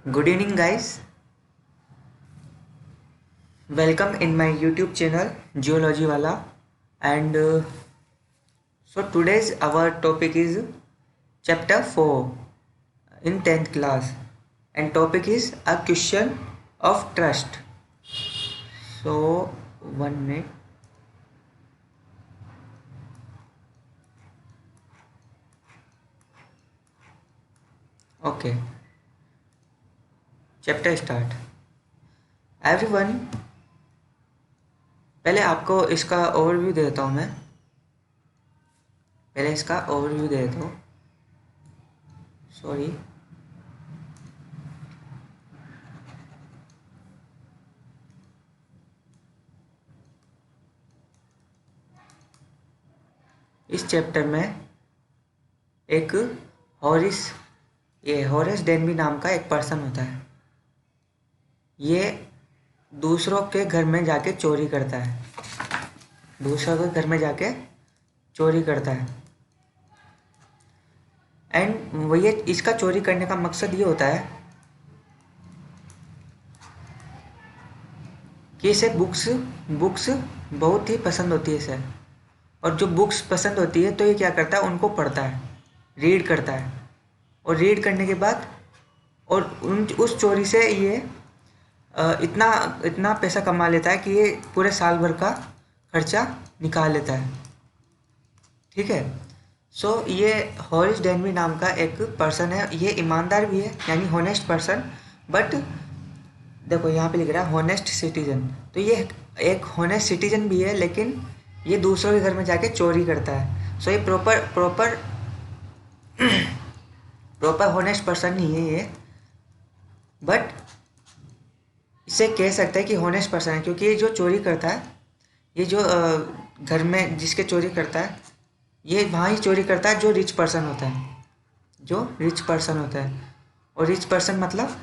Good evening, guys. Welcome in my YouTube channel, Geology Wala. And so today's our topic is chapter 4 in 10th class, and topic is a question of trust. So, 1 minute. Okay, chapter start. Everyone, पहले आपको इसका overview दे देता हूँ मैं. पहले इसका overview दे देता हूँ. सॉरी. इस चैप्टर में एक हॉरेस डेनबी नाम का एक पर्सन होता है. ये दूसरों के घर में जाके चोरी करता है. दूसरों के घर में जाके चोरी करता है. एंड वो ये इसका चोरी करने का मकसद ये होता है कि इसे बुक्स बहुत ही पसंद होती है इसे. और जो बुक्स पसंद होती है तो ये क्या करता है, उनको पढ़ता है, रीड करता है. और रीड करने के बाद और उस चोरी से ये इतना पैसा कमा लेता है कि ये पूरे साल भर का खर्चा निकाल लेता है. ठीक है. सो ये हॉरिस डेनबी नाम का एक पर्सन है. ये ईमानदार भी है, यानी हॉनेस्ट पर्सन. बट देखो यहाँ पे लिख रहा है हॉनेस्ट सिटीजन. तो ये एक हॉनेस्ट सिटीजन भी है, लेकिन ये दूसरों के घर में जाके चोरी करता है. सो ये प्रॉपर हॉनेस्ट पर्सन नहीं है ये. बट इसे कह सकते हैं कि हॉनेस्ट पर्सन है, क्योंकि ये जो चोरी करता है, ये जो घर में जिसके चोरी करता है, ये वहाँ ही चोरी करता है जो रिच पर्सन होता है. जो रिच पर्सन होता है. और रिच पर्सन मतलब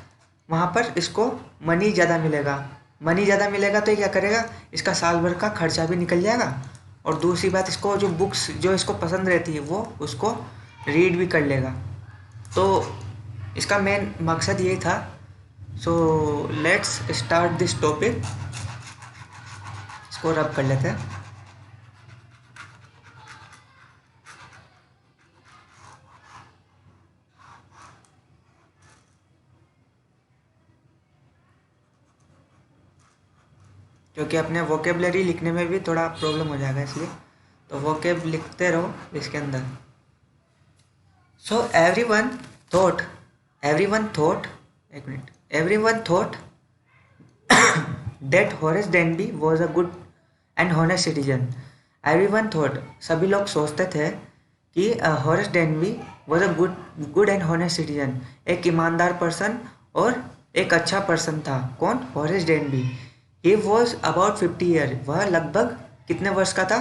वहाँ पर इसको मनी ज़्यादा मिलेगा. तो ये क्या करेगा, इसका साल भर का खर्चा भी निकल जाएगा. और दूसरी बात, इसको जो बुक्स जो इसको पसंद रहती है वो उसको रीड भी कर लेगा. तो इसका मेन मकसद यही था. So let's start this topic. इसको रब कर लेते हैं. क्योंकि अपने वोकेबलरी लिखने में भी थोड़ा प्रॉब्लम हो जाएगा, इसलिए तो वोकेब लिखते रहो इसके अंदर. So everyone thought that Horace Denby was a good and honest citizen. Everyone thought, सभी लोग सोचते थे कि Horace Denby was a good and honest citizen. एक ईमानदार पर्सन और एक अच्छा पर्सन था. कौन? Horace Denby. He was about 50 years. वह लगभग कितने वर्ष का था?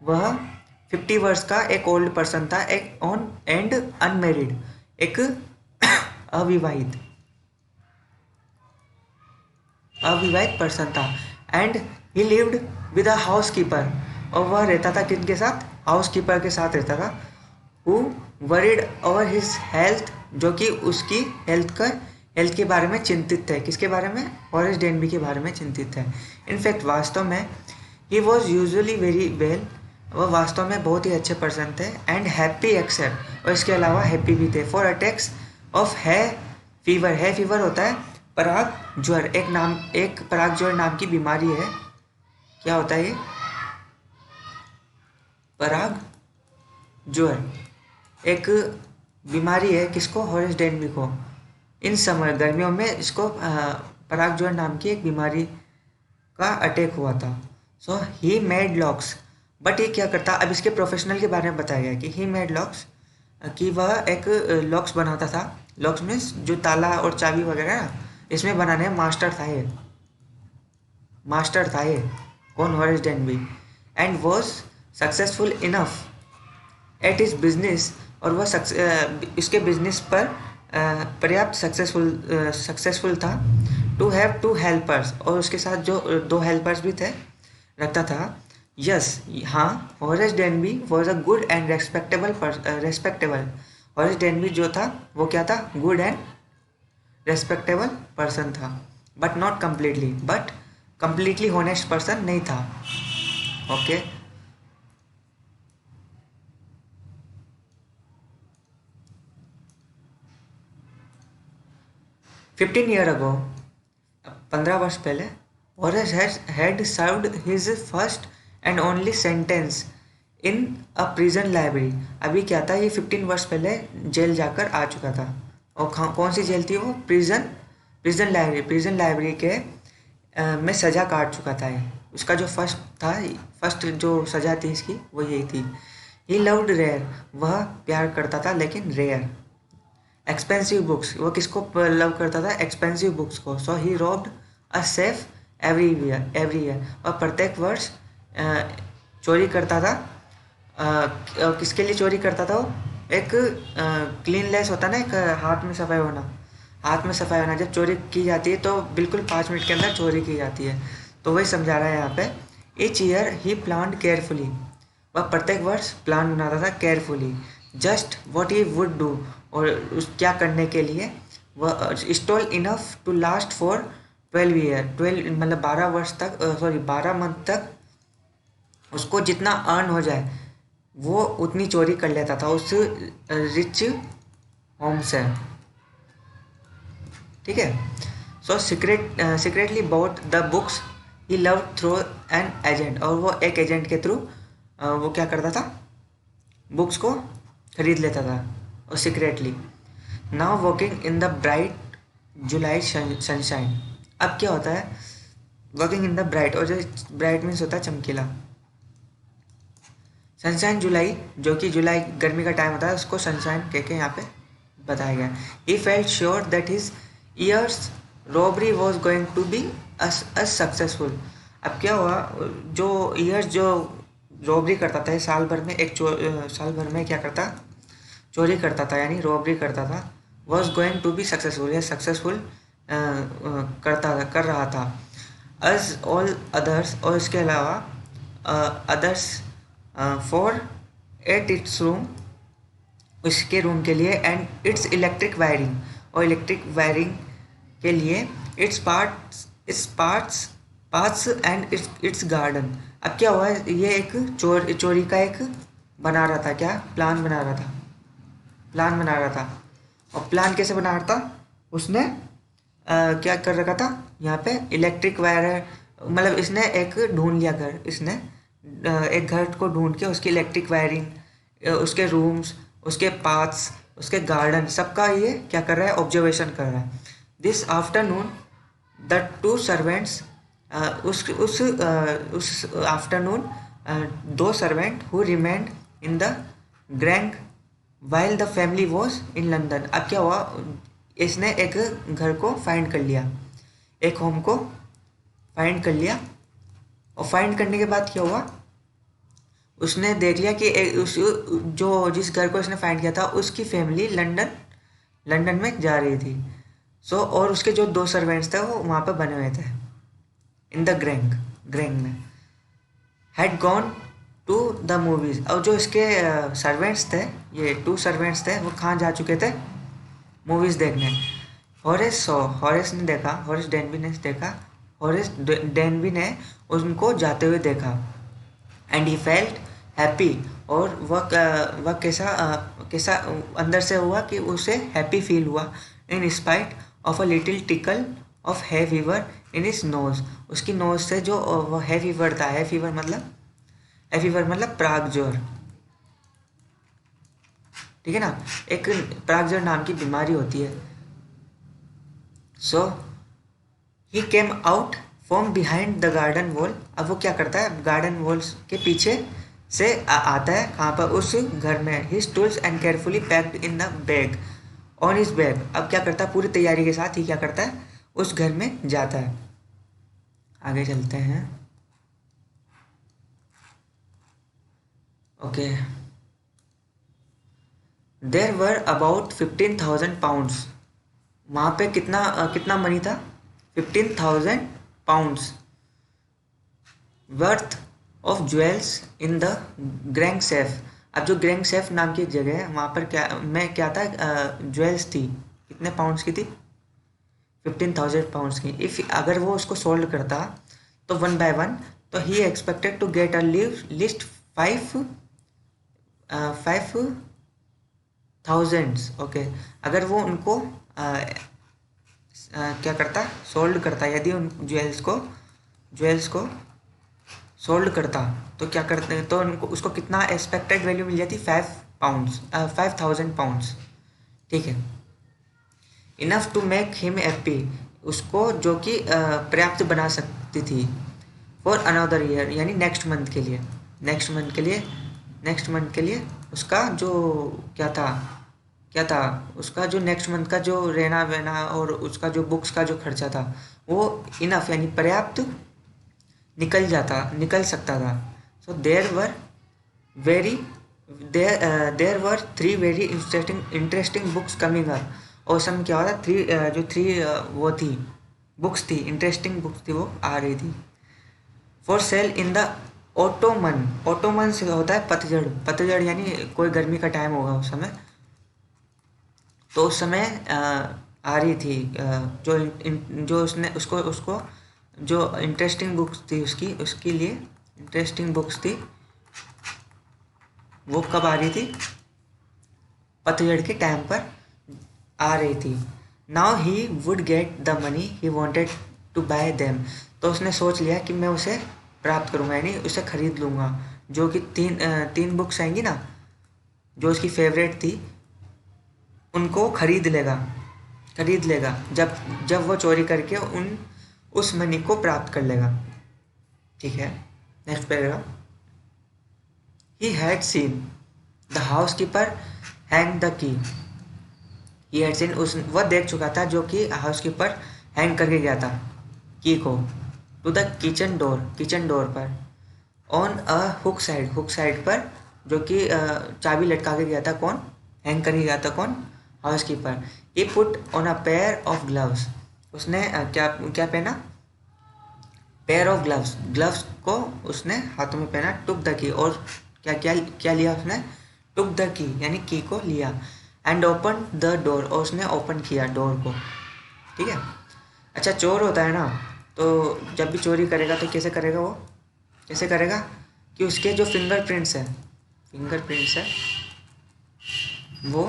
वह 50 वर्ष का एक ओल्ड पर्सन था, एक ऑन एंड अनमेरिड, एक अविवाहित पर्सन था. And he lived with a house keeper. और वह रहता था किनके साथ? हाउस कीपर के साथ रहता था. Who worried over his health, जो कि उसकी हेल्थ के बारे में चिंतित थे. किसके बारे में? हॉरेस डेनबी के बारे में चिंतित थे. इनफैक्ट वास्तव में he was usually very well. वह वास्तव में बहुत ही अच्छे पर्सन थे. एंड हैप्पी एक्सेप्ट, और इसके अलावा हैप्पी भी थे. फॉर अटैक्स ऑफ है फीवर होता है पराग ज्वर. एक पराग ज्वर नाम की बीमारी है. क्या होता है ये? पराग ज्वर एक बीमारी है. किसको? हॉरेस डेनबी को. इन समय गर्मियों में इसको पराग ज्वर नाम की एक बीमारी का अटैक हुआ था. सो ही मेड लॉक्स. बट ये क्या करता? अब इसके प्रोफेशनल के बारे में बताया गया कि ही मेड लॉक्स, कि वह एक लॉक्स बनाता था. लॉक्स मीन्स जो ताला और चाबी वगैरह ना, इसमें बनाने में मास्टर था ये. कौन? Horace Denby. And was successful enough at his business. और वह इसके बिजनेस पर पर्याप्त सक्सेसफुल था. To have 2 helpers. और उसके साथ जो 2 हेल्पर्स भी थे, रखता था. यस, हाँ, Horace Denby was a good and respectable. Horace Denby जो था वो क्या था? गुड एंड रेस्पेक्टेबल पर्सन था, but not completely, but completely honest person नहीं था। ओके 15 ईयर अगो, 15 वर्ष पहले, Horace had served his first and only sentence in a prison library। अभी क्या था, ये 15 वर्ष पहले जेल जाकर आ चुका था। और कौन सी जेल थी वो? प्रिजन लाइब्रेरी के में सज़ा काट चुका था ये। उसका जो फर्स्ट जो सज़ा थी इसकी वो यही थी। ही लव्ड रेयर, वह प्यार करता था लेकिन रेयर। एक्सपेंसिव बुक्स, वो किसको लव करता था? एक्सपेंसिव बुक्स को। So he robbed a safe every year, और प्रत्येक वर्ष चोरी करता था। किसके लिए चोरी करता था वो? एक क्लीनलेस होता ना, एक हाथ में सफाई होना। जब चोरी की जाती है तो बिल्कुल 5 मिनट के अंदर चोरी की जाती है। तो वही समझा रहा है यहाँ पे। Each year he planned carefully, वह प्रत्येक वर्ष प्लान बनाता था carefully. Just what he would do, और उस क्या करने के लिए। वह stole enough to last for 12 year, 12 मतलब 12 वर्ष तक, 12 मंथ तक उसको जितना अर्न हो जाए वो उतनी चोरी कर लेता था उस रिच होम से। ठीक है। So secretly bought the books he loved through an agent, और वो एक एजेंट के थ्रू वो क्या करता था? बुक्स को खरीद लेता था और secretly. Now walking in the bright July sunshine. अब क्या होता है? वॉकिंग इन द ब्राइट, और जो ब्राइट मीन्स होता है चमकीला। सनशाइन जुलाई, जो कि जुलाई गर्मी का टाइम होता है, उसको सनशाइन कह के यहाँ पे बताया गया। He felt sure that his year's robbery was going to be successful. अब क्या हुआ? जो ईयर्स जो रॉबरी करता था साल भर में क्या करता? चोरी करता था, यानी रॉबरी करता था। Was going to be successful, या सक्सेसफुल कर रहा था। अज ऑल अदर्स, और इसके अलावा others for at its room, उसके रूम के लिए, एंड इट्स इलेक्ट्रिक वायरिंग, और इलेक्ट्रिक वायरिंग के लिए, its parts and its garden. अब क्या हुआ? ये एक चोरी का एक बना रहा था, क्या प्लान बना रहा था। और प्लान कैसे बना रहा था? उसने क्या कर रखा था यहाँ पे? इलेक्ट्रिक वायर, मतलब इसने एक ढूंढ लिया घर, इसने एक घर को ढूंढ के उसकी इलेक्ट्रिक वायरिंग, उसके रूम्स, उसके पाथ्स, उसके गार्डन, सबका ये क्या कर रहा है? ऑब्जर्वेशन कर रहा है। दिस आफ्टरनून द 2 सर्वेंट्स, उस afternoon 2 servant who remained in the grand while the family was in London. अब क्या हुआ? इसने एक घर को फाइंड कर लिया, एक होम को फाइंड कर लिया, और फाइंड करने के बाद क्या हुआ? उसने देख लिया कि जिस घर को इसने फाइंड किया था उसकी फैमिली लंदन में जा रही थी। और उसके जो 2 सर्वेंट्स थे वो वहाँ पर बने हुए थे इन द ग्रैंग में, had gone to the movies. और जो इसके सर्वेंट्स थे, ये 2 सर्वेंट्स थे, वो कहाँ जा चुके थे? मूवीज़ देखने। हॉरेस डेनबी ने उनको जाते हुए देखा। एंड ही फेल्ट हैप्पी, और वह कैसा अंदर से हुआ कि उसे हैप्पी फील हुआ। In spite of a little tackle of है फीवर इन हिज नोज, उसकी नोज से जो वो है फीवर था। है फीवर मतलब प्राग ज्वर, ठीक है ना? एक प्राग ज्वर नाम की बीमारी होती है। So he came out from behind the garden wall. अब वो क्या करता है? गार्डन वॉल्स के पीछे से आता है, कहाँ पर? उस घर में। His tools and carefully packed in the bag on his bag. अब क्या करता है? पूरी तैयारी के साथ ही क्या करता है? उस घर में जाता है। आगे चलते हैं। Okay, there were about 15,000 pounds. वहाँ पे कितना मनी था? 15,000 pounds worth of jewels in the Grange safe. अब जो ग्रैंग सेफ नाम की एक जगह है, वहाँ पर क्या था? ज्वेल्स थी। कितने पाउंड्स की थी? £15,000 की। इफ़ अगर वो उसको सोल्व करता तो 1 by 1, तो he expected to get at least 5,000। Okay, अगर वो उनको क्या करता, सोल्ड करता, यदि उन ज्वेल्स को सोल्ड करता तो क्या करते, तो उनको उसको कितना एक्सपेक्टेड वैल्यू मिल जाती, £5,000। ठीक है, enough to make him happy, उसको जो कि पर्याप्त बना सकती थी, फॉर अनदर ईयर, यानी नेक्स्ट मंथ के लिए, उसका जो क्या था उसका जो नेक्स्ट मंथ का जो रहना वहना और उसका जो बुक्स का जो खर्चा था वो इनफ यानी पर्याप्त निकल सकता था। So very there were 3 very interesting books coming up. और उस समय क्या होता, थ्री वो थी बुक्स थी, इंटरेस्टिंग बुक्स थी, वो आ रही थी for sale in the Ottoman से होता है पतझड़ यानी कोई गर्मी का टाइम होगा उस समय। तो उस समय आ रही थी जो उसने उसको जो इंटरेस्टिंग बुक्स थी उसके लिए इंटरेस्टिंग बुक्स थी, वो कब आ रही थी, पतझड़ के टाइम पर आ रही थी। Now he would get the money he wanted to buy them, तो उसने सोच लिया कि मैं उसे प्राप्त करूँगा, यानी उसे खरीद लूँगा। जो कि तीन बुक्स आएंगी ना जो उसकी फेवरेट थी, उनको खरीद लेगा जब वो चोरी करके उस मनी को प्राप्त कर लेगा। ठीक है, next paragraph. He had seen the house keeper hang the key, he had seen वह देख चुका था जो कि हाउस कीपर हैंग करके गया था की को, टू द किचन डोर पर, ऑन अ हुक साइड पर, जो कि चाबी लटका के गया था, कौन हैंग करके गया था, कौन, house keeper. He put on a pair of gloves, उसने क्या पहना, पेयर ऑफ ग्लव्स को उसने हाथों में पहना। टुक द की, और क्या लिया उसने, टुक द की यानी की को लिया। एंड ओपन द डोर, और उसने ओपन किया डोर को। ठीक है, अच्छा चोर होता है ना, तो जब भी चोरी करेगा तो कैसे करेगा कि उसके जो फिंगरप्रिंट्स है वो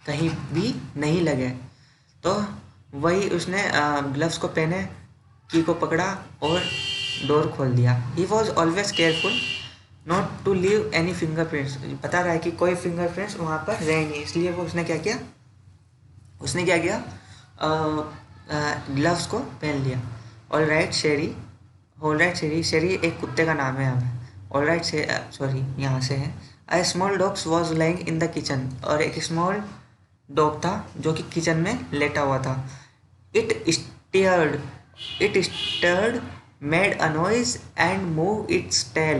कहीं भी नहीं लगे। तो वही उसने ग्लव्स को पहने, की को पकड़ा और डोर खोल दिया। He was always careful not to leave any fingerprints, बता रहा है कि कोई फिंगरप्रिंट्स वहाँ पर रहे नहीं, इसलिए वो उसने क्या किया, ग्लव्स को पहन लिया। ऑल राइट शेरी एक कुत्ते का नाम है यहाँ पे। ऑल राइट सॉरी यहाँ से है। A small dogs was lying in the kitchen, और एक स्मॉल डॉग था जो कि किचन में लेटा हुआ था। It stirred made a noise and move its tail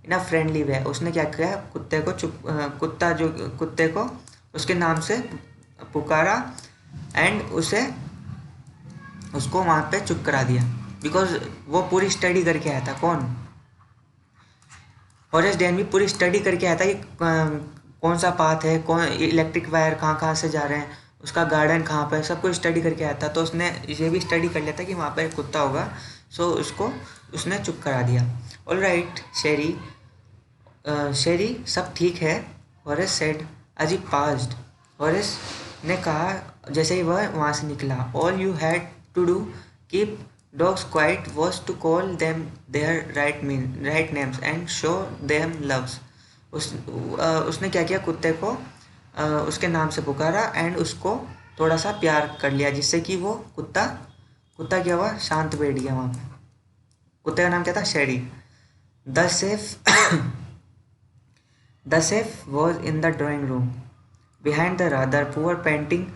in a friendly way, उसने क्या किया, कुत्ते को उसके नाम से पुकारा एंड उसको वहाँ पे चुप करा दिया, बिकॉज वो पूरी स्टडी करके आया था, कौन, हॉरेस डेनबी पूरी स्टडी करके आया था कि कौन सा पाथ है, कौन इलेक्ट्रिक वायर कहाँ से जा रहे हैं, उसका गार्डन कहाँ पर, सब कुछ स्टडी करके आया था। तो उसने ये भी स्टडी कर लिया था कि वहाँ पर एक कुत्ता होगा, सो उसने चुप करा दिया। ऑल राइट शेरी सब ठीक है, Horace said as he passed, Horace ने कहा जैसे ही वह वहाँ से निकला। All you had to do keep dogs quiet was to call them their right names and show them loves, उसने क्या किया, कुत्ते को उसके नाम से पुकारा एंड उसको थोड़ा सा प्यार कर लिया, जिससे कि वो कुत्ता क्या हुआ, शांत बैठ गया वहाँ पे। कुत्ते का नाम क्या था, शेरी। The chef was in the drawing room. Behind the rather poor painting,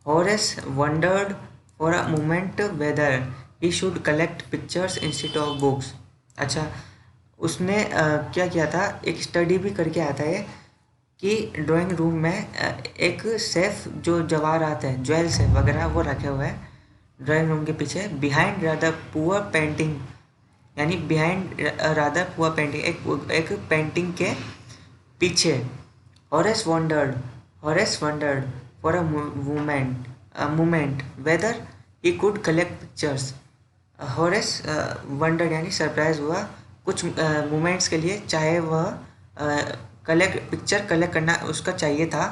Horace wondered for a moment whether he should collect pictures instead of books. अच्छा, उसने क्या किया था, एक स्टडी भी करके आया था ये कि ड्राइंग रूम में एक सेफ जो जवाहरात है, ज्वेल्स है वगैरह, वो रखे हुए हैं ड्राइंग रूम के पीछे। बिहाइंड रादर पुअर पेंटिंग, यानी बिहाइंड रादर पुअर पेंटिंग, एक पेंटिंग के पीछे। Horace wondered for a moment whether he could collect pictures. Horace wonder यानी सरप्राइज हुआ कुछ मोमेंट्स के लिए, चाहे वह पिक्चर कलेक्ट करना उसका चाहिए था,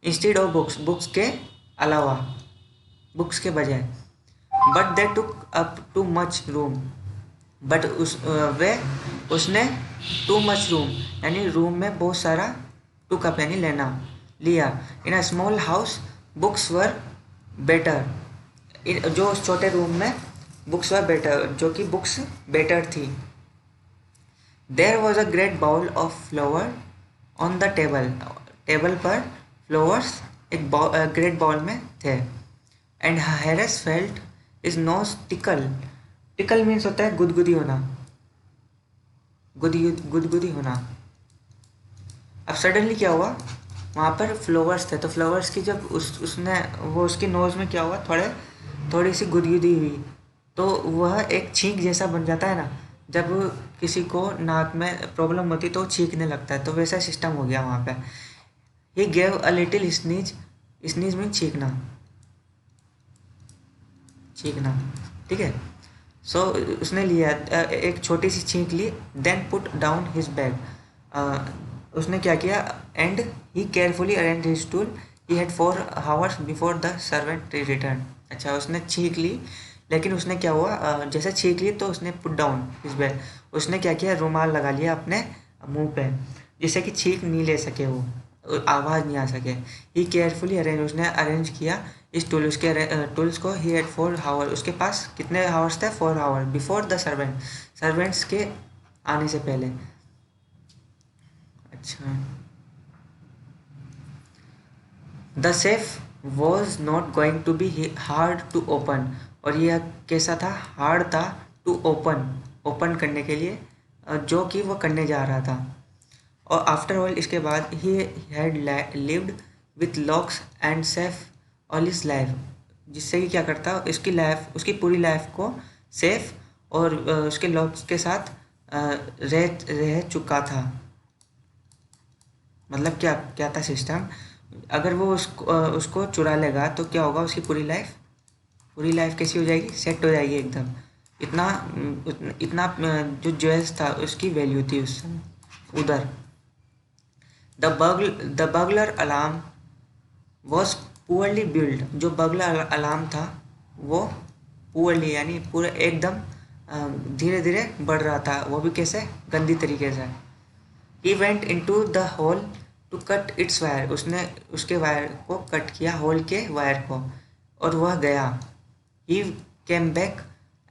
इंस्टेड ऑफ बुक्स के अलावा, बुक्स के बजाय। But they took up too much room, but उसने टू मच रूम यानी रूम में बहुत सारा, टुक अप यानी लेना, लिया। In a small house books were better, जो उस छोटे रूम में बुक्स वर बेटर, जो कि बुक्स बेटर थी। There was a great bowl of flower on the table, table पर फ्लावर्स एक ग्रेट बाउल में थे। And Harris felt his nose tickle, tickle means होता है गुदगुदी होना, गुदगुदी होना। अब सडनली क्या हुआ, वहाँ पर फ्लावर्स थे, तो फ्लावर्स की जब उसने वो उसकी नोज़ में क्या हुआ, थोड़ी सी गुदगुदी हुई, तो वह एक छींक जैसा बन जाता है ना, जब किसी को नाक में प्रॉब्लम होती तो छींकने लगता है, तो वैसा सिस्टम हो गया वहाँ पे। He gave a little sneeze, sneeze mean छींकना, छींकना, ठीक है। सो उसने लिया एक छोटी सी छींक ली। Then put down his bag, उसने क्या किया, and he carefully arrange his tool, he had 4 hours before the servant return. अच्छा, उसने छींक ली, लेकिन उसने क्या हुआ, जैसे छींक ली तो उसने पुट डाउन हिज बैग, उसने क्या किया, रुमाल लगा लिया अपने मुंह पे, जिससे कि छींक नहीं ले सके, वो आवाज़ नहीं आ सके। ही केयरफुली अरेंज, उसने अरेंज किया इस टूल, उसके टूल्स को। ही हैड 4 आवर, उसके पास कितने आवर्स थे, 4 hour before the servant, servants के आने से पहले। अच्छा, the safe was not going to be hard to open, और यह कैसा था, हार्ड था, टू ओपन करने के लिए, जो कि वो करने जा रहा था। और आफ्टर ऑल, इसके बाद, he had lived with locks and safe all his life, जिससे कि क्या करता, इसकी लाइफ, उसकी पूरी लाइफ को सेफ और उसके लॉक्स के साथ रह चुका था। मतलब क्या क्या था सिस्टम, अगर वो उसको चुरा लेगा तो क्या होगा, उसकी पूरी लाइफ कैसी हो जाएगी, सेट हो जाएगी एकदम। इतना इतना जो ज्वेल्स था उसकी वैल्यू थी उस समय उधर। The bugler alarm was poorly build, जो बगलर अलार्म था वो पुअरली यानी पूरा एकदम धीरे धीरे बढ़ रहा था, वो भी कैसे, गंदी तरीके से। He went into the hole to cut its wire, उसने उसके वायर को कट किया, होल के वायर को, और वह गया। ही केम बैक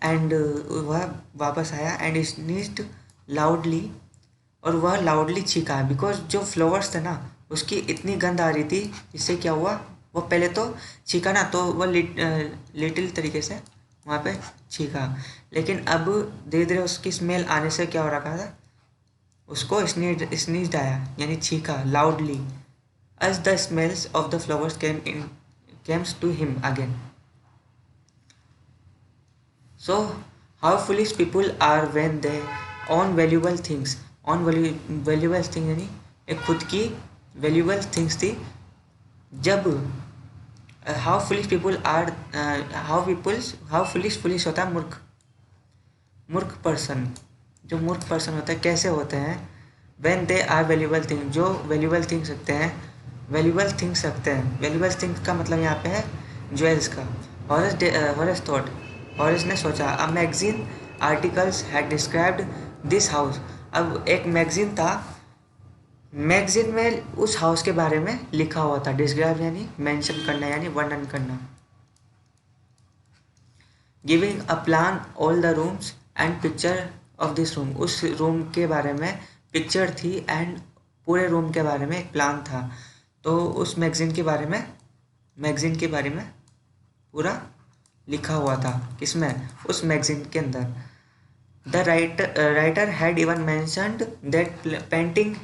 एंड, वह वापस आया, एंड स्नीज्ड लाउडली, और वह लाउडली छींका, बिकॉज जो फ्लावर्स थे ना उसकी इतनी गंध आ रही थी, इससे क्या हुआ, वो पहले तो छींका ना, तो वह लिटिल तरीके से वहाँ पे छींका, लेकिन अब धीरे धीरे उसकी स्मेल आने से क्या हो रखा था, उसको स्नीज्ड आया, यानी छींका loudly, as the smells of the flowers came to him again. So how foolish people are when they own valuable things, own valuable thing यानी एक खुद की valuable things थी, जब how foolish people are, how foolish होता है मूर्ख person, जो मूर्ख पर्सन होता है कैसे होते हैं, when they are valuable things, जो valuable things रखते हैं, valuable things का मतलब यहाँ पे है ज्वेल्स का। हॉरेस ने सोचा, a magazine articles had described this house, अब एक मैगजीन था, मैगजीन में उस हाउस के बारे में लिखा हुआ था, डिस्क्राइब यानी मेंशन करना यानी वर्णन करना। Giving a plan all the rooms and picture of this room, उस रूम के बारे में पिक्चर थी, एंड पूरे रूम के बारे में एक प्लान था, तो उस मैगजीन के बारे में पूरा लिखा हुआ था, किसमें, उस मैगजीन के अंदर। The writer had even mentioned that painting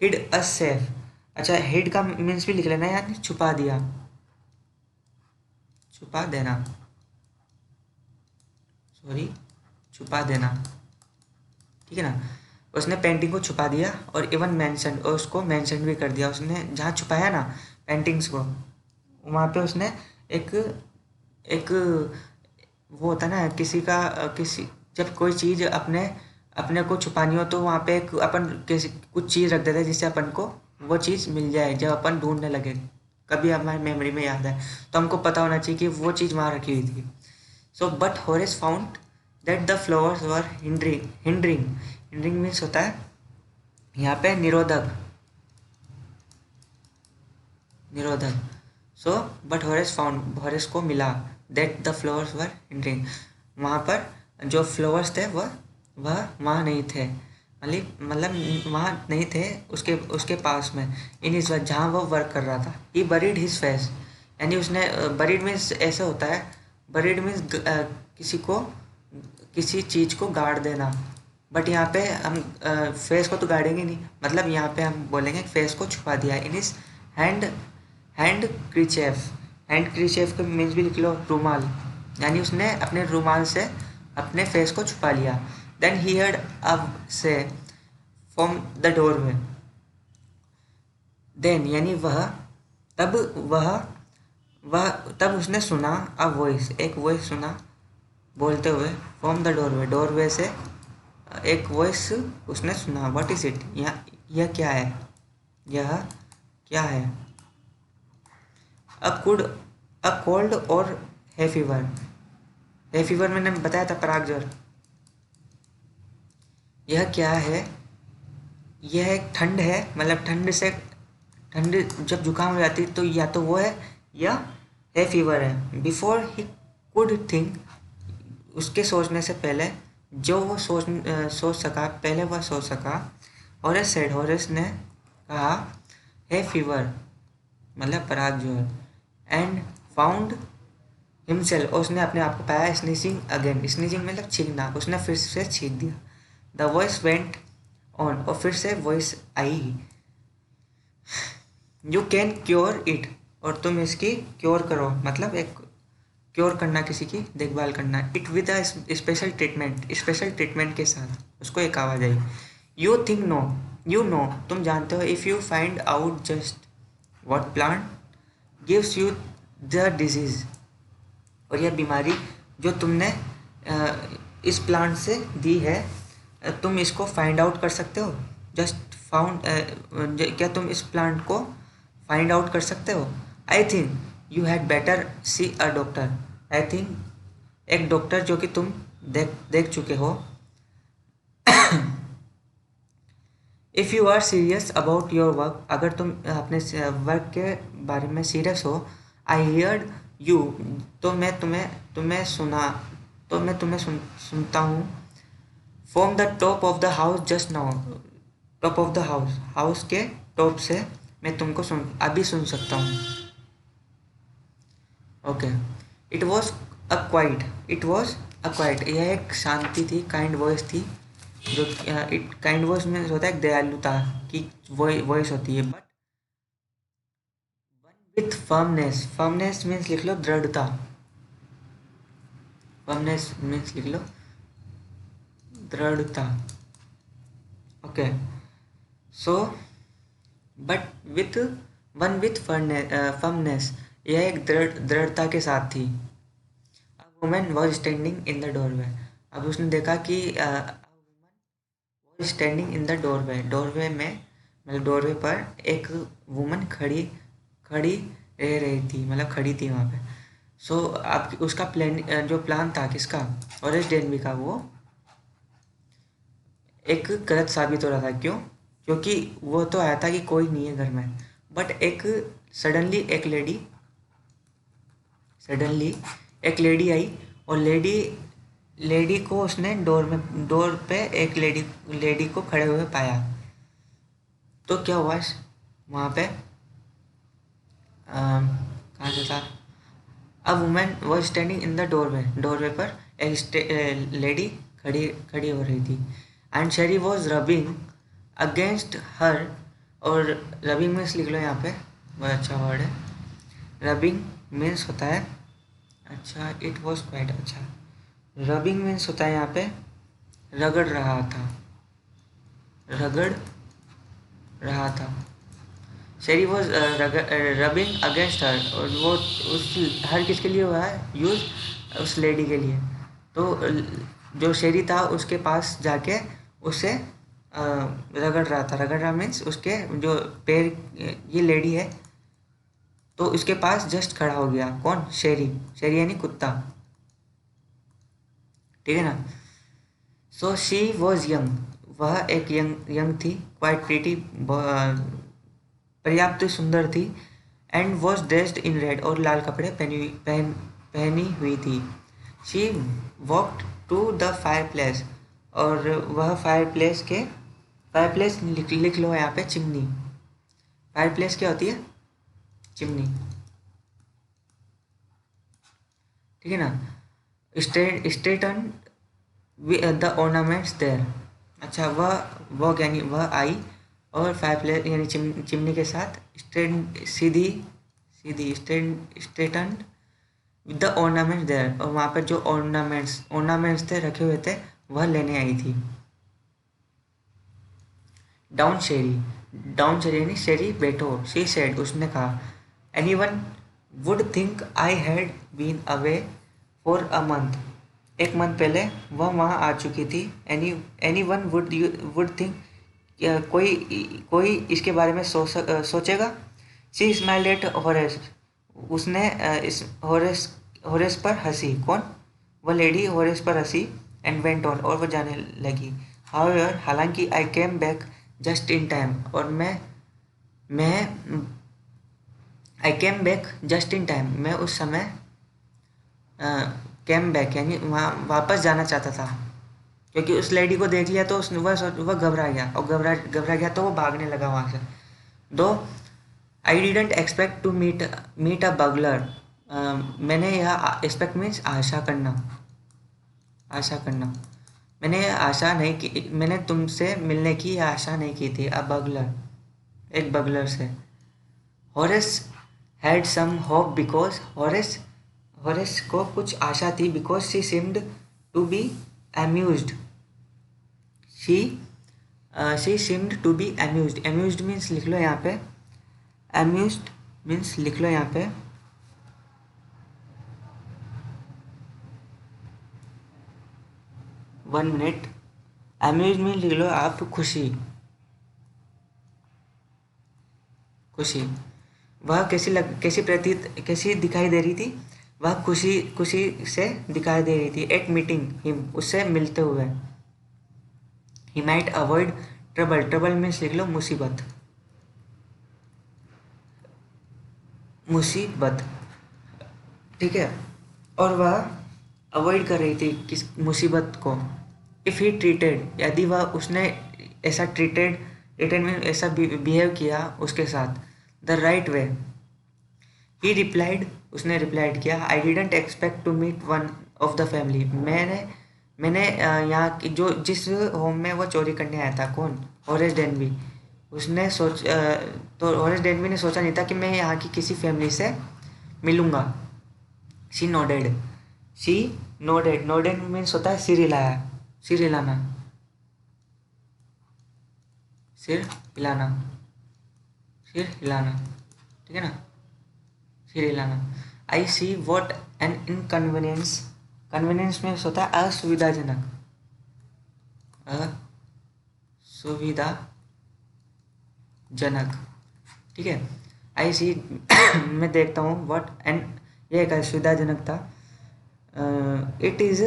hid a safe, अच्छा हिड का मीन्स भी लिख लेना, यानी छुपा दिया, छुपा देना, सॉरी छुपा देना, ठीक है ना। उसने पेंटिंग को छुपा दिया, और इवन मैंशन, और उसको मैंशन भी कर दिया, उसने जहाँ छुपाया ना पेंटिंग्स को, वहाँ पे उसने एक एक वो होता है ना किसी का किसी जब कोई चीज़ अपने अपने को छुपानी हो तो वहाँ पे एक अपन किसी कुछ चीज़ रख देते हैं जिससे अपन को वो चीज़ मिल जाए जब अपन ढूंढने लगे, कभी हमारी मेमोरी में याद है तो हमको पता होना चाहिए कि वो चीज़ वहाँ रखी हुई थी। So but Horace found that the flowers were hindering hindering hindering means होता है यहाँ पे निरोधक, निरोधक। So but Horace found, Horace को मिला that the flowers were hindering, वहाँ पर जो फ्लावर्स थे वह वहाँ नहीं थे, मतलब वहाँ नहीं थे उसके उसके पास में, इन इस वक्त जहाँ वो वर्क कर रहा था। ही बरीड हिज फेस, यानी उसने बरीड मीन्स ऐसे होता है, बरीड मीन्स किसी को किसी चीज़ को गाड़ देना, बट यहाँ पे हम फेस को तो गाड़ेंगे नहीं, मतलब यहाँ पे हम बोलेंगे फेस को छुपा दिया इन इस हैंड हैंड क्रीचेफ, हैंड क्रीचेफ का मीन्स भी लिख लो रूमाल, यानी उसने अपने रूमाल से अपने फेस को छुपा लिया। देन ही हर्ड अब से फ्रॉम द डोर में, देन यानी वह तब वह वह तब उसने सुना अ वॉइस, एक वॉइस सुना बोलते हुए, फ्रॉम द डोरवे, डोरवे से एक वॉइस उसने सुना। व्हाट इज इट, यह क्या है, यह क्या है। अ कोल्ड और है फीवर, है फीवर मैंने बताया था पराग ज्वर। यह क्या है, यह एक ठंड है, मतलब ठंड से ठंड जब जुकाम हो जाती है तो या तो वो है या है फीवर है। बिफोर ही कुड थिंक, उसके सोचने से पहले, जो वो सोच सका, पहले वह सोच सका। हॉरेस सेड, हॉरेस ने कहा है फीवर मतलब पराग ज्वर, एंड फाउंड हिमसेल्फ, और उसने अपने आप को पाया स्नीजिंग अगेन, स्नीजिंग मतलब छींकना, उसने फिर से छींक दिया। द वॉइस वेंट ऑन, और फिर से voice I, you can cure it, और तुम इसकी क्योर करो, मतलब एक क्योर करना, किसी की देखभाल करना, it with a special treatment, special treatment के साथ, उसको एक आवाज आई। You think know, you know तुम जानते हो, if you find out just what plant gives you the disease, और यह बीमारी जो तुमने इस प्लांट से दी है, तुम इसको फाइंड आउट कर सकते हो, जस्ट फाउंड, क्या तुम इस प्लांट को फाइंड आउट कर सकते हो। I think you had better see a doctor, I think एक डॉक्टर जो कि तुम देख देख चुके हो। If you are serious about your work, अगर तुम अपने वर्क के बारे में सीरियस हो, आई हियर्ड यू, तो मैं तुम्हें तुम्हें सुना तो मैं तुम्हें सुनता हूँ। From the top of the house just now, top of the house, house के टॉप से मैं तुमको अभी सुन सकता हूँ। Okay, it was a quite, it was a quite, यह एक शांति थी, काइंड वॉइस थी, जो इट काइंड वॉइस में होता है दयालुता की वॉइस होती है, but with firmness, firmness means लिख लो दृढ़ता, फर्मनेस मीन्स लिख लो दृढ़ता। Okay, so but with one with firmness, यह एक दृढ़ता के साथ थी। Women was standing in the doorway, अब उसने देखा कि standing in the doorway, doorway में मतलब डोरवे पर एक वुमन खड़ी खड़ी रह रही थी, मतलब खड़ी थी वहाँ पे। सो आप उसका प्लान, जो प्लान था किसका, ऑरेंज डेनवी का, वो एक गलत साबित हो रहा था। क्यों, क्योंकि वो तो आया था कि कोई नहीं है घर में, बट एक सडनली सडनली एक लेडी आई, और लेडी को उसने डोर पे एक लेडी को खड़े हुए पाया। तो क्या हुआ वहाँ पे, कहाँ से था, a women was standing in the doorway, doorway पर एक लेडी खड़ी खड़ी हो रही थी, and Sheri was rubbing against her, और रबिंग मीन्स लिख लो यहाँ पे, बहुत अच्छा वर्ड है, रबिंग मीन्स होता है, अच्छा इट वॉज क्वाइट, अच्छा रबिंग मीन्स होता है यहाँ पे रगड़ रहा था, रगड़ रहा था। शेरी वॉज रबिंग अगेंस्ट हर, और वो उस हर किसके लिए हुआ है यूज, उस लेडी के लिए। तो जो शेरी था उसके पास जाके उसे रगड़ रहा था। रगड़ रहा मीन्स उसके जो पैर, ये लेडी है तो उसके पास जस्ट खड़ा हो गया। कौन? शेरी। शेरी यानी कुत्ता, ठीक है ना। सो शी वॉज यंग, वह एक यंग थी। क्वाइट प्रीटी, पर्याप्त सुंदर थी। And was dressed in red, और लाल कपड़े पहनी हुई थी। She walked to the fireplace, और वह फायर प्लेस लिख लो यहाँ पे चिमनी। फायर प्लेस क्या होती है? चिमनी, ठीक है ना। Straighten the ornaments there. अच्छा, वह यानी वह आई, और फायर प्लेस यानी चिमनी के साथ सीधी सीधी straighten with the ornaments there, और वहाँ पर जो ऑर्नामेंट्स थे रखे हुए थे वह लेने आई थी। डाउन शेरी यानी शेरी बैठो। शी सेड, उसने कहा। Anyone would think I had been away for a month, एक मंथ पहले वह वहाँ आ चुकी थी। एनीवन वुड थिंक, कोई इसके बारे में सोचेगा। शी स्माइल्ड एट हॉरेस, उसने इस हॉरेस पर हंसी। कौन? वह लेडी हॉरेस पर हंसी। एंड वेंट ऑन, और वह जाने लगी। हाउएवर, हालांकि I came back just in time, और मैं I came back just in time, मैं उस समय केम बैक यानी वहाँ वापस जाना चाहता था, क्योंकि उस लेडी को देख लिया तो वह घबरा गया, और घबरा गया तो वो भागने लगा वहाँ से। Though I didn't expect to meet a burglar, मैंने यह एक्सपेक्ट मीन्स आशा करना। मैंने तुमसे मिलने की आशा नहीं की थी। अ बगलर, एक बगलर से। Horace had some hope, because Horace को कुछ आशा थी। Because she seemed to be amused, she seemed to be amused. Amused means लिख लो यहाँ पे, अम्यूज्ड मीन्स लिख लो यहाँ पे 1 मिनट। अम्यूज मीन्स लिख लो आप खुशी। वह कैसी दिखाई दे रही थी? वह खुशी से दिखाई दे रही थी। एट मीटिंग हिम, उससे मिलते हुए। He might avoid trouble means लिख लो मुसीबत। ठीक है। और वह अवॉइड कर रही थी किस मुसीबत को। इफ़ ही ट्रीटेड, यदि वह उसने ऐसा ट्रीटेड में ऐसा बिहेव किया उसके साथ। The right way, he replied, उसने रिप्लाइड किया। I didn't expect to meet one of the family, मैंने यहाँ की जो जिस होम में वो चोरी करने आया था। कौन? Horace Denby. तो हॉरेस डेनबी ने सोचा नहीं था कि मैं यहाँ की किसी फैमिली से मिलूँगा। शी नोडेड मीन्स होता है सिर हिलाना, सिर हिलाना, ठीक है ना, सिर हिलाना। I see what an inconvenience, convenience में होता है असुविधाजनक, ठीक है। आई सी मैं देखता हूँ, वॉट एन, यह एक असुविधाजनक था। इट इज़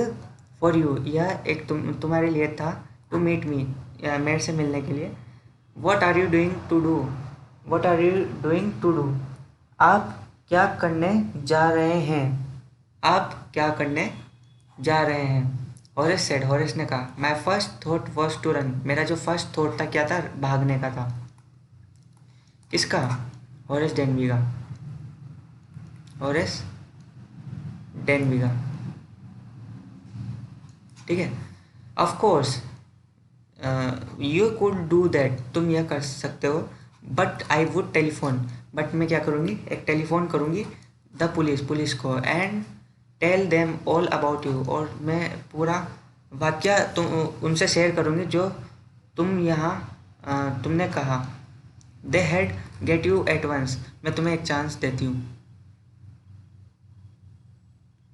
फॉर यू, यह एक तुम्हारे लिए था। टू मीट मी, या मेरे से मिलने के लिए। What are you doing to do, आप क्या करने जा रहे हैं? हॉरेस ने कहा। My first thought was to run, मेरा जो फर्स्ट थॉट था क्या था? भागने का था। किसका? हॉरेस डेनबी का, ठीक है। Of course you could do that, तुम यह कर सकते हो। But I would telephone, but मैं क्या करूँगी? एक टेलीफोन करूँगी द पुलिस को। And tell them all about you, और मैं पूरा वाक्य उनसे शेयर करूँगी जो तुमने कहा। They had get you at once, मैं तुम्हें एक चांस देती हूँ।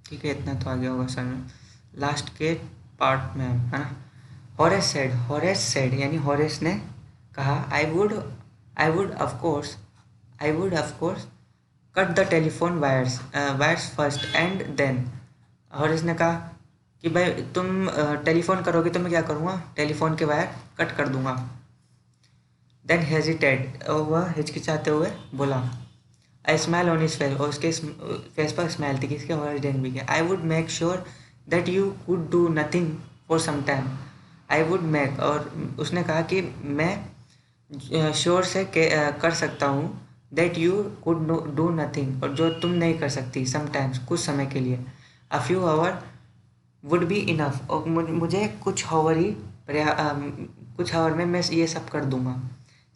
ठीक है, इतना तो आ गया होगा सर में। लास्ट के पार्ट में है ना। हॉरेस सेड यानी हॉरेस ने कहा, I would of course cut the telephone wires first and then. Horace ने कहा कि भाई तुम टेलीफोन करोगे तो मैं क्या करूँगा, टेलीफोन के वायर कट कर दूंगा। देन हेजिटेड, वह हिचकिचाते हुए बोला। आई स्माइल ऑन हिज फेस, और उसके फेस पर स्माइल थी, किसके, हॉरेस डेन भी किया। I would make sure that you could do nothing for some time. I would make, और उसने कहा कि मैं श्योर से कर सकता हूँ, that you could do nothing, और जो तुम नहीं कर सकती, समटाइम्स, कुछ समय के लिए। A few hour would be enough, और मुझे कुछ आवर ही कुछ आवर में मैं ये सब कर दूंगा।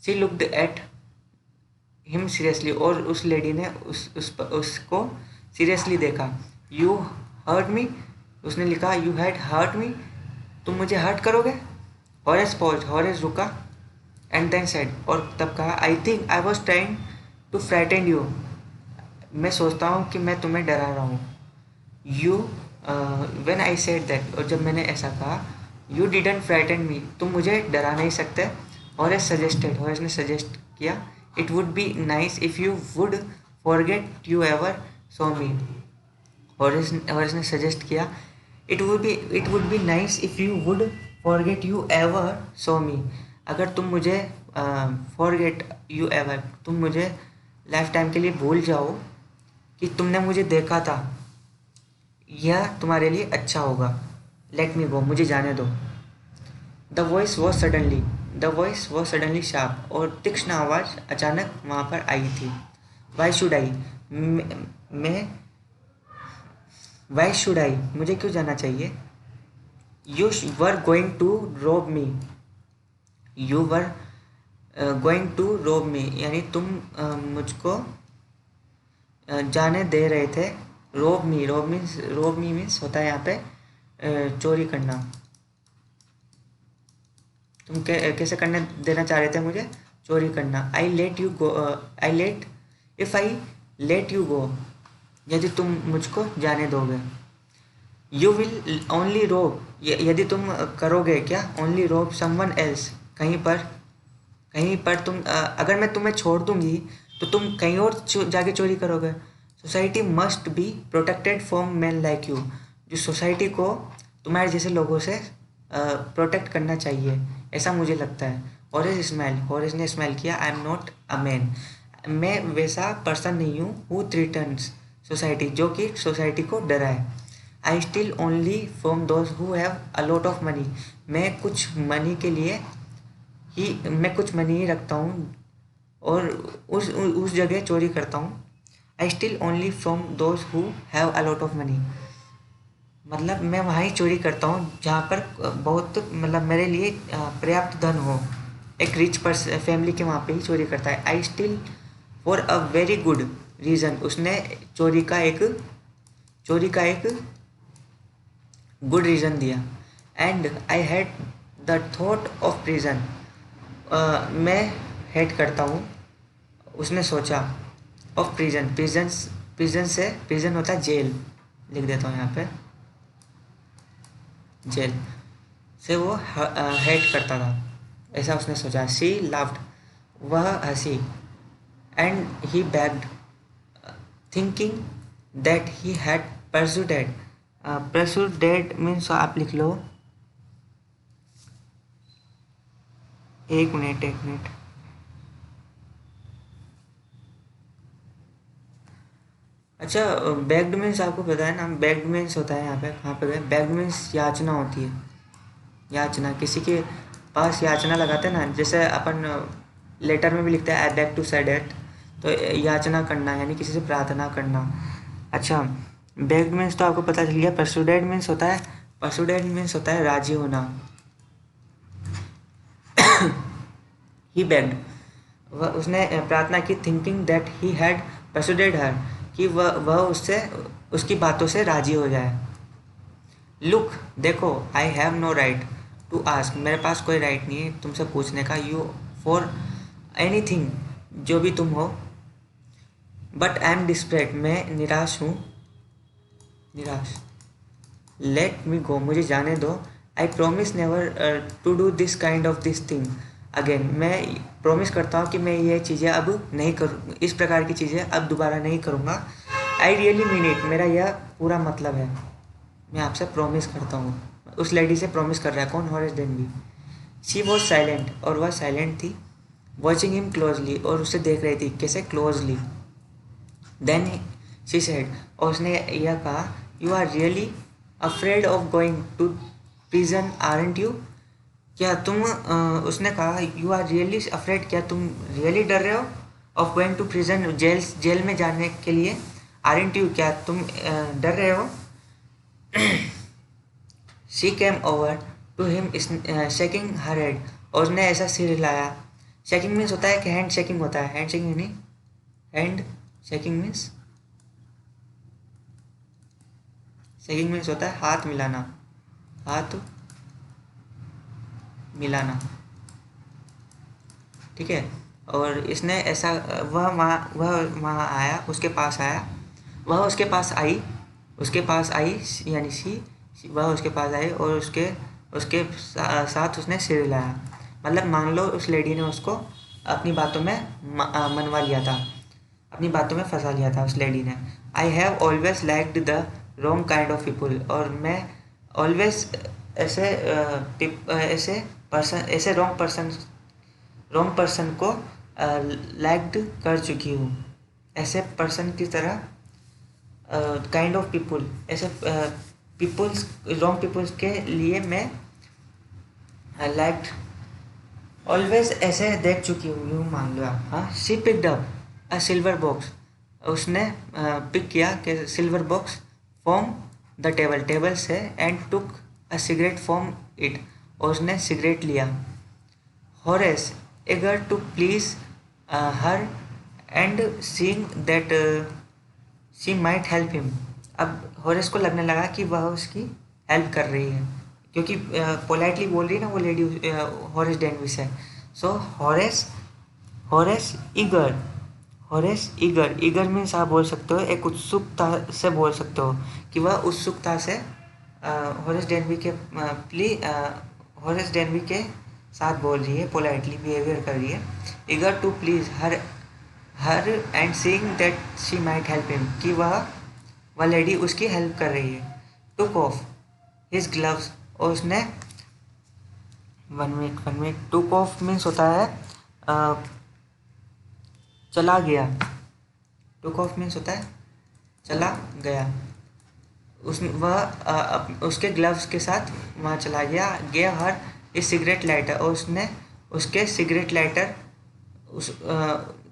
She looked at him seriously, और उस लेडी ने उसको सीरियसली देखा। यू हर्ट मी, उसने लिखा, यू हैड हर्ट मी, तुम मुझे हर्ट करोगे। हॉरेस रुका, एंड देन सेड, और तब कहा, I think I was trying to frighten you, मैं सोचता हूँ कि मैं तुम्हें डरा रहा हूँ। You when I said that, और जब मैंने ऐसा कहा, यू डिडंट फ्राइटन मी, तुम मुझे डरा नहीं सकते। हॉरेस ने सजेस्ट किया, it would be nice if you would forget you ever saw me. Horace ने सजेस्ट किया, it would be nice if you would forget you ever saw me, अगर तुम मुझे फॉरगेट यू एवर, तुम मुझे life time के लिए भूल जाओ कि तुमने मुझे देखा था, यह तुम्हारे लिए अच्छा होगा। लेट मी गो, मुझे जाने दो। The voice was suddenly sharp, और तीक्ष्ण आवाज़ अचानक वहाँ पर आई थी। Why should I, why should I, मुझे क्यों जाना चाहिए। यू वर गोइंग टू रोब मी, यू वर गोइंग टू रोब मी, यानी तुम मुझको जाने दे रहे थे। रोब मी मीन्स होता है यहाँ पे चोरी करना। तुम कैसे करने देना चाह रहे थे मुझे, चोरी करना। If I let you go, यदि तुम मुझको जाने दोगे। यू विल ओनली रोब, यदि तुम करोगे क्या, ओनली रोब समवन एल्स, कहीं पर तुम अगर मैं तुम्हें छोड़ दूंगी तो तुम कहीं और जाके चोरी करोगे। Society must be protected from man like you, जो सोसाइटी को तुम्हारे जैसे लोगों से प्रोटेक्ट करना चाहिए, ऐसा मुझे लगता है। हॉरेस ने स्माइल किया, I am not a man, मैं वैसा पर्सन नहीं हूँ हु थ्रेटन्स सोसाइटी, जो कि सोसाइटी को डराए। I steal only from those who have a lot of money, मैं कुछ मनी ही रखता हूँ और उस जगह चोरी करता हूँ। I steal only from those who have a lot of money, मतलब मैं वहाँ ही चोरी करता हूँ जहाँ पर बहुत, मतलब मेरे लिए पर्याप्त धन हो। एक रिच फैमिली के वहाँ पे ही चोरी करता है। I steal for a very good reason, उसने चोरी का एक गुड रीज़न दिया। And I had the thought of prison, मैं हेट करता हूँ, उसने सोचा, ऑफ प्रिजन होता है जेल, लिख देता हूँ यहाँ पे, जेल से वो हेट करता था, ऐसा उसने सोचा। शी लाफ्ड, वह हंसी। And he begged, thinking that he had persuaded means, आप लिख लो, एक मिनट। अच्छा, बैग्ड मीन्स आपको पता है ना, बैग्ड मीन्स होता है यहाँ पे, कहाँ पे गए, बैग्ड मीन्स याचना होती है, याचना, किसी के पास याचना लगाते हैं ना, जैसे अपन लेटर में भी लिखते हैं आई बैग टू से डेट, तो याचना करना यानी किसी से प्रार्थना करना। अच्छा, बैग्ड मीन्स तो आपको पता चल गया। परसुडेड मीन्स होता है राजी होना। ही बेग्ड, उसने प्रार्थना की, thinking that he had persuaded हर, कि वह उसकी बातों से राजी हो जाए। लुक, देखो, I have no right to ask, मेरे पास कोई राइट नहीं है तुमसे पूछने का, यू फॉर एनीथिंग, जो भी तुम हो, बट आई एम डिस्परेट, मैं निराश हूँ, निराश। लेट मी गो, मुझे जाने दो। I promise never to do this kind of this thing again, मैं प्रॉमिस करता हूँ कि मैं ये चीज़ें अब नहीं करूँ, इस प्रकार की चीज़ें अब दोबारा नहीं करूँगा। आई रियली मीन इट, मेरा यह पूरा मतलब है, मैं आपसे प्रॉमिस करता हूँ। उस लेडी से प्रॉमिस कर रहा है, कौन? हॉरेस डेनवी। शी वॉज साइलेंट, और वह साइलेंट थी। वॉचिंग हिम क्लोजली, और उसे देख रही थी, कैसे? क्लोजली। देन शी सेड, और उसने यह कहा, you are really afraid of going to prison aren't you? क्या तुम उसने कहा, यू आर रियली अफ्रेड, क्या तुम रियली डर रहे हो? ऑफ गोइंग टू प्रिजन, जेल में जाने के लिए। आरंट यू, क्या तुम डर रहे हो? She came over to him shaking her head, और उसने ऐसा सिर हिलाया। शेकिंग मीन्स होता है कि हैंड शेकिंग होता है, हैंड शेकिंग नहीं, hand shaking means, shaking means होता है हाथ मिलाना, हाथ मिलाना, ठीक है। और इसने ऐसा, वह वहाँ आया, उसके पास आया, वह उसके पास आई, उसके पास आई, यानी वह उसके पास आई, और उसके उसके साथ उसने सिर हिलाया। मतलब मान लो उस लेडी ने उसको अपनी बातों में मनवा लिया था, अपनी बातों में फंसा लिया था उस लेडी ने। I have always liked the wrong kind of people, और मैं ऑलवेज ऐसे ऐसे पर्सन, ऐसे रॉन्ग पर्सन को लाइक्ड कर चुकी हूँ, ऐसे पर्सन की तरह, काइंड ऑफ पीपल, ऐसे पीपल्स, रॉन्ग पीपल्स के लिए मैं लाइक्ड ऑलवेज ऐसे देख चुकी हूँ, यूँ मान लो आप। हाँ, she picked up a silver box, उसने पिक किया कि silver box from the table, table से, and took a cigarette from it, और उसने सिगरेट लिया। Horace, eager to please her and seeing that she might help him, अब Horace को लगने लगा कि वह उसकी हेल्प कर रही है, क्योंकि पोलाइटली बोल रही है ना वो लेडी हॉरेस डेनवी से। So Horace, Horace eager, Horace eager, eager means आप बोल सकते हो एक उत्सुकता से बोल सकते हो, कि वह उत्सुकता से हॉरेस डेनवी के हॉरेस डेनवी के साथ बोल रही है, पोलाइटली बिहेवियर कर रही है। Eager to please her and seeing that she might help him, कि वह लेडी उसकी हेल्प कर रही है। टुक ऑफ हिज ग्लव्स, और उसने, one minute, took off means होता है चला गया, टुक ऑफ मीन्स होता है चला गया। उसके ग्लव्स के साथ वहाँ चला गया। गेव हर ए सिगरेट लाइटर, और उसने उसके सिगरेट लाइटर,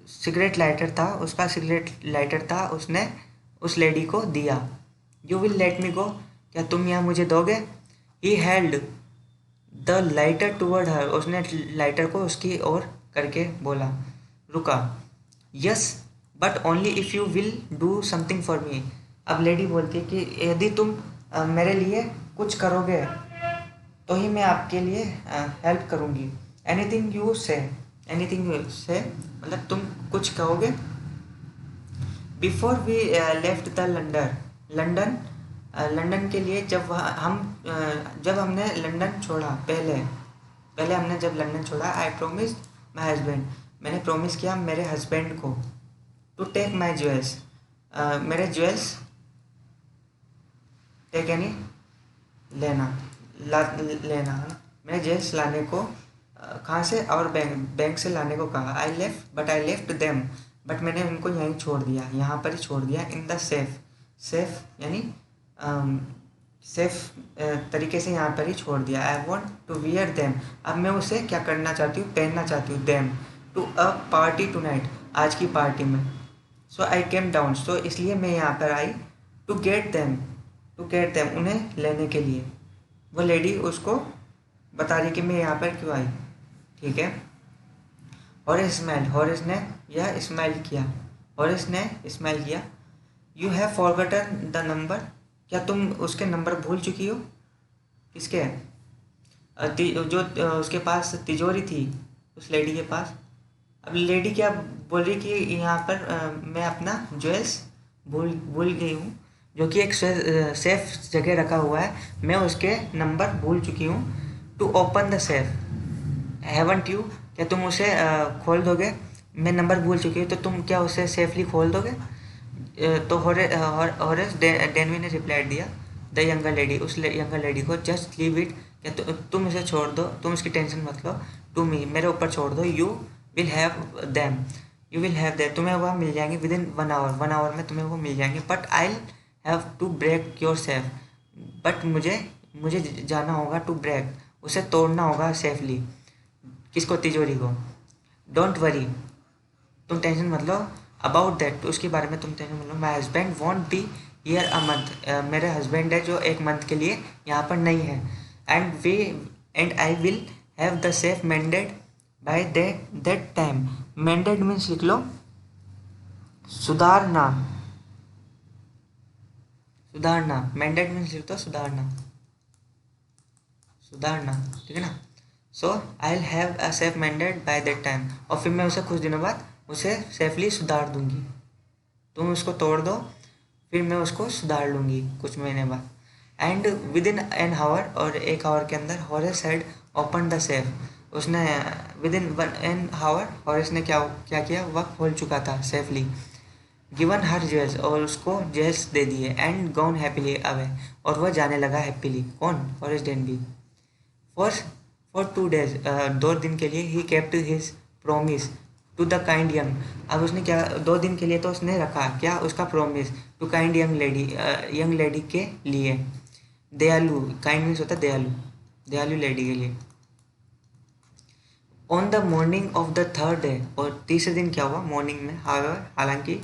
सिगरेट लाइटर था, उसका सिगरेट लाइटर था, उसने उस लेडी को दिया। You will let me go, क्या तुम यहाँ मुझे दोगे? He held the lighter toward her, उसने लाइटर को उसकी ओर करके बोला, रुका। Yes but only if you will do something for me, अब लेडी बोलती है कि यदि तुम मेरे लिए कुछ करोगे तो ही मैं आपके लिए हेल्प करूँगी। Anything you say, anything you say मतलब तुम कुछ कहोगे। Before we left the London, London के लिए जब जब हमने लंदन छोड़ा, पहले हमने जब लंदन छोड़ा, आई प्रोमिस माई हस्बैंड, मैंने प्रॉमिस किया मेरे हस्बैंड को, टू टेक माई ज्वेल्स, मेरे ज्वेल्स, टेक यानी लेना, लेना है ना, मैंने ज्वेल्स लाने को कहाँ से, और बैंक से लाने को कहा। आई लेफ्ट देम, बट मैंने उनको यहीं छोड़ दिया, यहाँ पर ही छोड़ दिया। इन द सेफ, सेफ यानी सेफ तरीके से यहाँ पर ही छोड़ दिया। I want to wear them, अब मैं उसे क्या करना चाहती हूँ, पहनना चाहती हूँ। Them to a party tonight, आज की पार्टी में। सो आई केम डाउन, सो इसलिए मैं यहाँ पर आई। टू गेट देम, उन्हें लेने के लिए। वो लेडी उसको बता रही कि मैं यहाँ पर क्यों आई, ठीक है। हॉरेस ने यह स्माइल किया, हॉरेस ने स्माइल किया। You have forgotten the number, क्या तुम उसके नंबर भूल चुकी हो? किसके? जो उसके पास तिजोरी थी, उस लेडी के पास। अब लेडी क्या बोल रही कि यहाँ पर मैं अपना ज्वेल्स भूल भूल गई हूँ, जो कि एक सेफ जगह रखा हुआ है, मैं उसके नंबर भूल चुकी हूँ। To open the safe haven't you, क्या तुम उसे खोल दोगे? मैं नंबर भूल चुकी हूँ, तो तुम क्या उसे सेफली खोल दोगे? तो हॉरेस डेनवी ने रिप्लाई दिया द यंगर लेडी, उस यंगर लेडी को, जस्ट लीव इट, क्या तुम इसे छोड़ दो, तुम इसकी टेंशन मत लो, टू मी, मेरे ऊपर छोड़ दो, you will have them, you will have them, तुम्हें वह मिल जाएंगे विद इन 1 आवर, 1 आवर में तुम्हें वो मिल जाएंगे, but I have to break your safe, but मुझे मुझे जाना होगा, टू ब्रेक, उसे तोड़ना होगा सेफली, किसको? तिजोरी को। डोंट वरी, तुम टेंशन मत लो, अबाउट दैट, तो उसके बारे में तुम टेंशन मत लो, my husband won't be here a month, मेरे हस्बैंड है जो 1 मंथ के लिए यहाँ पर नहीं है, and I will have the safe mended by that time, mended means लिख लो सुधारना, सुधारना, मैंडेड मीन्स लिख दो सुधारना, सुधारना, ठीक है ना। So I will have a safe mended by that time, और फिर मैं उसे कुछ दिनों बाद उसे सेफली सुधार दूंगी, तुम उसको तोड़ दो, फिर मैं उसको सुधार लूँगी कुछ महीने बाद। And within an hour, और 1 आवर के अंदर Horace had open the safe, उसने within an hour Horace ने क्या क्या किया, वह खोल चुका था सेफली, गिवन हर जेल्स, और उसको जेल्स दे दिए, एंड गॉन हैप्पीली अवे, और वह जाने लगा हैप्पीली, कौन? Horace Denby. For for 2 days, 2 दिन के लिए, he kept his promise to the kind young, अब उसने क्या 2 दिन के लिए तो उसने रखा क्या, उसका promise to kind young lady के लिए, दयालु, काइंड मीन्स होता है दयालु, दयालु लेडी के लिए। On the morning of the 3rd day, और तीसरे दिन क्या हुआ मॉर्निंग में, हालांकि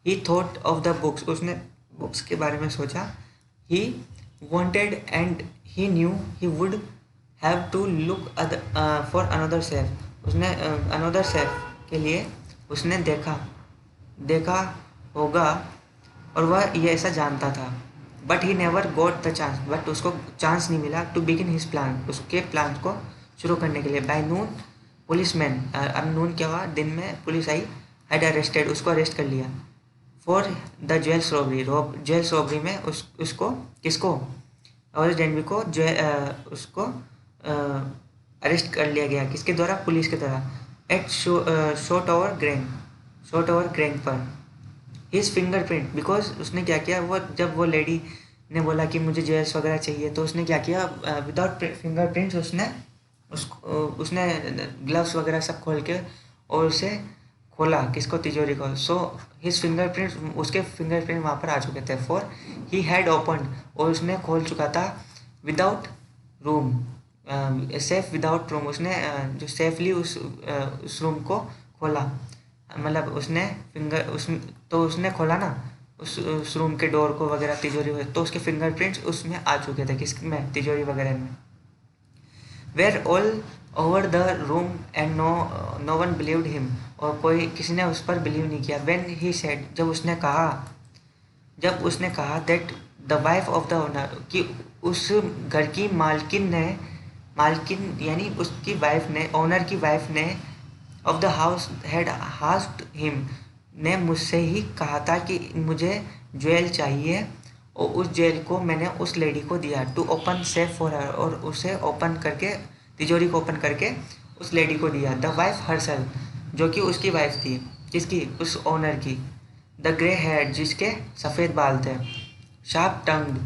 he thought of the books, उसने बुक्स के बारे में सोचा, he wanted and he knew he would have to look for another safe, उसने अनदर सेफ के लिए उसने देखा देखा होगा, और वह ये ऐसा जानता था, but he never got the chance, but उसको चांस नहीं मिला, टू बिगिन हिज प्लान, उसके प्लान को शुरू करने के लिए। बाय नून पुलिसमैन, अब नून क्या हुआ, दिन में पुलिस आई, हैड अरेस्टेड, उसको अरेस्ट कर लिया, for the jewels robbery, jewels robbery में उसको, किसको? और डेनवी को उसको अरेस्ट कर लिया गया, किसके द्वारा? पुलिस के द्वारा। At Shotover Grange, Shotover Grange पर, हिज फिंगरप्रिंट, बिकॉज उसने क्या किया, वो जब वो लेडी ने बोला कि मुझे ज्वेल्स वगैरह चाहिए, तो उसने क्या किया, विदाउट फिंगरप्रिंट्स उसने ग्लव्स वगैरह सब खोल के और उसे खोला, किसको? तिजोरी को। सो हिज फिंगरप्रिंट्स, उसके फिंगरप्रिंट वहाँ पर आ चुके थे, फॉर ही हैड ओपन, और उसने खोल चुका था, without room, safe without room, उसने जो सेफली उस रूम को खोला, मतलब उसने तो उसने खोला ना उस रूम के डोर को वगैरह, तिजोरी वगैरह, तो उसके फिंगरप्रिंट्स उसमें आ चुके थे, किसमें? तिजोरी वगैरह में। Were all over the room and no one believed him, और कोई किसी ने उस पर बिलीव नहीं किया। व्हेन ही सेड, जब उसने कहा that the wife of the owner, कि उस घर की मालकिन यानी उसकी वाइफ ने, ओनर की वाइफ ने, of the house had asked him, ने मुझसे ही कहा था कि मुझे ज्वेल चाहिए, और उस ज्वेल को मैंने उस लेडी को दिया, to open safe for her, और उसे ओपन करके, तिजोरी को ओपन करके उस लेडी को दिया। द वाइफ हरसेल्फ, जो कि उसकी वाइफ थी, किसकी? उस ओनर की। द ग्रे हेयर, जिसके सफ़ेद बाल थे। Sharp tongued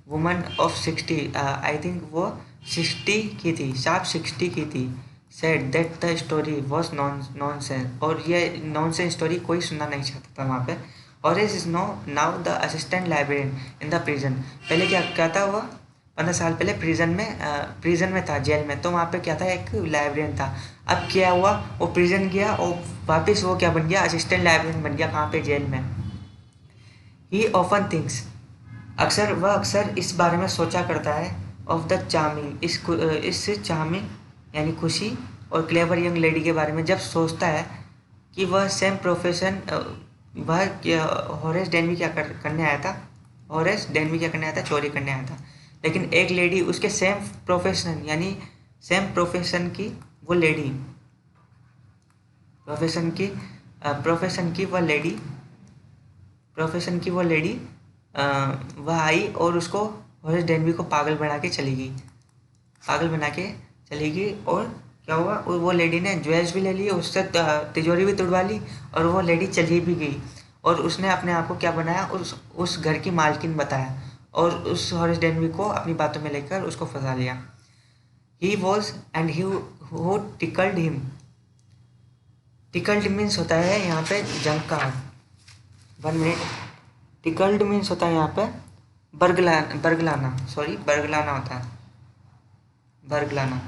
woman of 60, I think वो 60 की थी, शार्प 60 की थी, said that the story was nonsense, और ये नॉनसेंस स्टोरी कोई सुनना नहीं चाहता था वहाँ पे। और is now the assistant librarian in the prison, पहले क्या क्या था वो, 15 साल पहले प्रिजन में था, जेल में, तो वहाँ पे क्या था, एक लाइब्रेरियन था। अब क्या हुआ, वो प्रिजन गया और वापस वो क्या बन गया, असिस्टेंट लाइब्रेरियन बन गया, कहाँ पे? जेल में। ही ऑफन थिंक्स, अक्सर इस बारे में सोचा करता है, ऑफ द चार्मिंग, इस चार्मिंग यानी खुशी और क्लेवर यंग लेडी के बारे में जब सोचता है कि वह सेम प्रोफेशन, वह हॉरेस डेनवी क्या करने आया था, हॉरेस डेनवी क्या करने आया था, चोरी करने आया था, लेकिन एक लेडी उसके सेम प्रोफेशन यानी सेम प्रोफेशन की वो लेडी प्रोफेशन की वह लेडी वह आई और उसको हॉरेस डेनबी को पागल बना के चली गई। और क्या हुआ, वो लेडी ने ज्वेल्स भी ले लिए, उससे तिजोरी भी तुड़वा ली, और वो लेडी चली भी गई। और उसने अपने आप को क्या बनाया, उस घर की मालकिन बताया, और उस हॉरेस डेनबी को अपनी बातों में लेकर उसको फंसा लिया। He was and he who tickled him. Tickled means होता है यहाँ पे जंकार। 1 मिनट। टिकल्ड मीन्स होता है यहाँ पे बरगलाना होता है। बरगलाना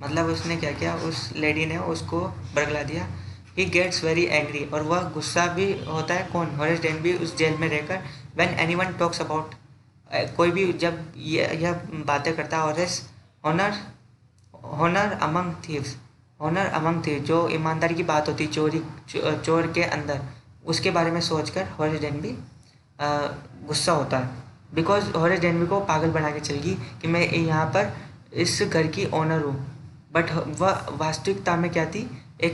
मतलब उसने क्या किया, उस लेडी ने उसको बरगला दिया। ही गेट्स वेरी एंग्री, और वह गुस्सा भी होता है। कौन? हॉरेस डेनबी उस जेल में रहकर। व्हेन एनीवन टॉक्स अबाउट, कोई भी जब यह बातें करता है हॉरेस, ऑनर अमंग थीव्स, जो ईमानदारी की बात होती चोर के अंदर, उसके बारे में सोचकर हॉरेस डेनबी गुस्सा होता है। बिकॉज हॉरेस डेनबी को पागल बना के चल गई कि मैं यहाँ पर इस घर की ओनर हूँ। बट वह वास्तविकता में क्या थी,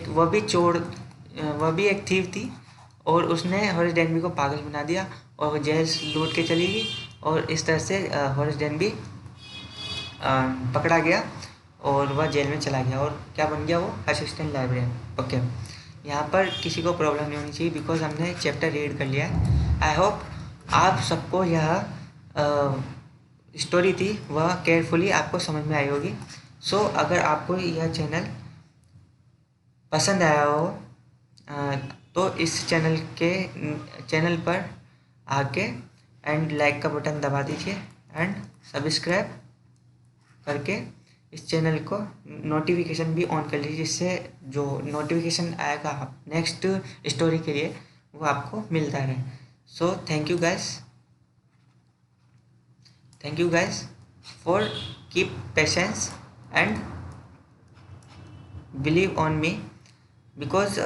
वह भी एक थीव थी, और उसने हॉरेस डेनबी को पागल बना दिया और जेल लूट के चली गई। और इस तरह से हॉरेस डेनबी पकड़ा गया और वह जेल में चला गया। और क्या बन गया, वो असिस्टेंट लाइब्रेरियन। ओके, यहाँ पर किसी को प्रॉब्लम नहीं होनी चाहिए बिकॉज हमने चैप्टर रीड कर लिया है। आई होप आप सबको यह स्टोरी थी वह केयरफुली आपको समझ में आई होगी। सो अगर आपको यह पसंद आया हो तो इस चैनल पर आके एंड लाइक का बटन दबा दीजिए एंड सब्सक्राइब करके इस चैनल को नोटिफिकेशन भी ऑन कर लीजिए, जिससे जो नोटिफिकेशन आएगा नेक्स्ट स्टोरी के लिए वो आपको मिलता रहे। So thank you guys for keep patience and believe on me because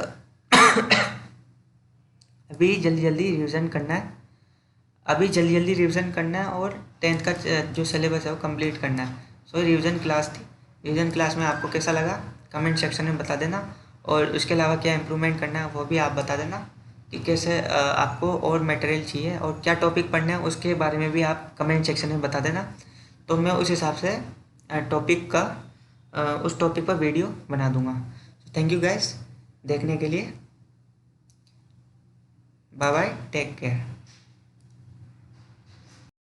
अभी जल्दी रिवीजन करना है और 10th का जो सिलेबस है वो कंप्लीट करना है। सो रिवीजन क्लास थी। रिवीजन क्लास में आपको कैसा लगा कमेंट सेक्शन में बता देना, और उसके अलावा क्या इम्प्रूवमेंट करना है वो भी आप बता देना कि कैसे आपको और मटेरियल चाहिए और क्या टॉपिक पढ़ना है उसके बारे में भी आप कमेंट सेक्शन में बता देना। तो मैं उस हिसाब से उस टॉपिक पर वीडियो बना दूंगा। थैंक यू गाइस देखने के लिए। Bye bye, take care.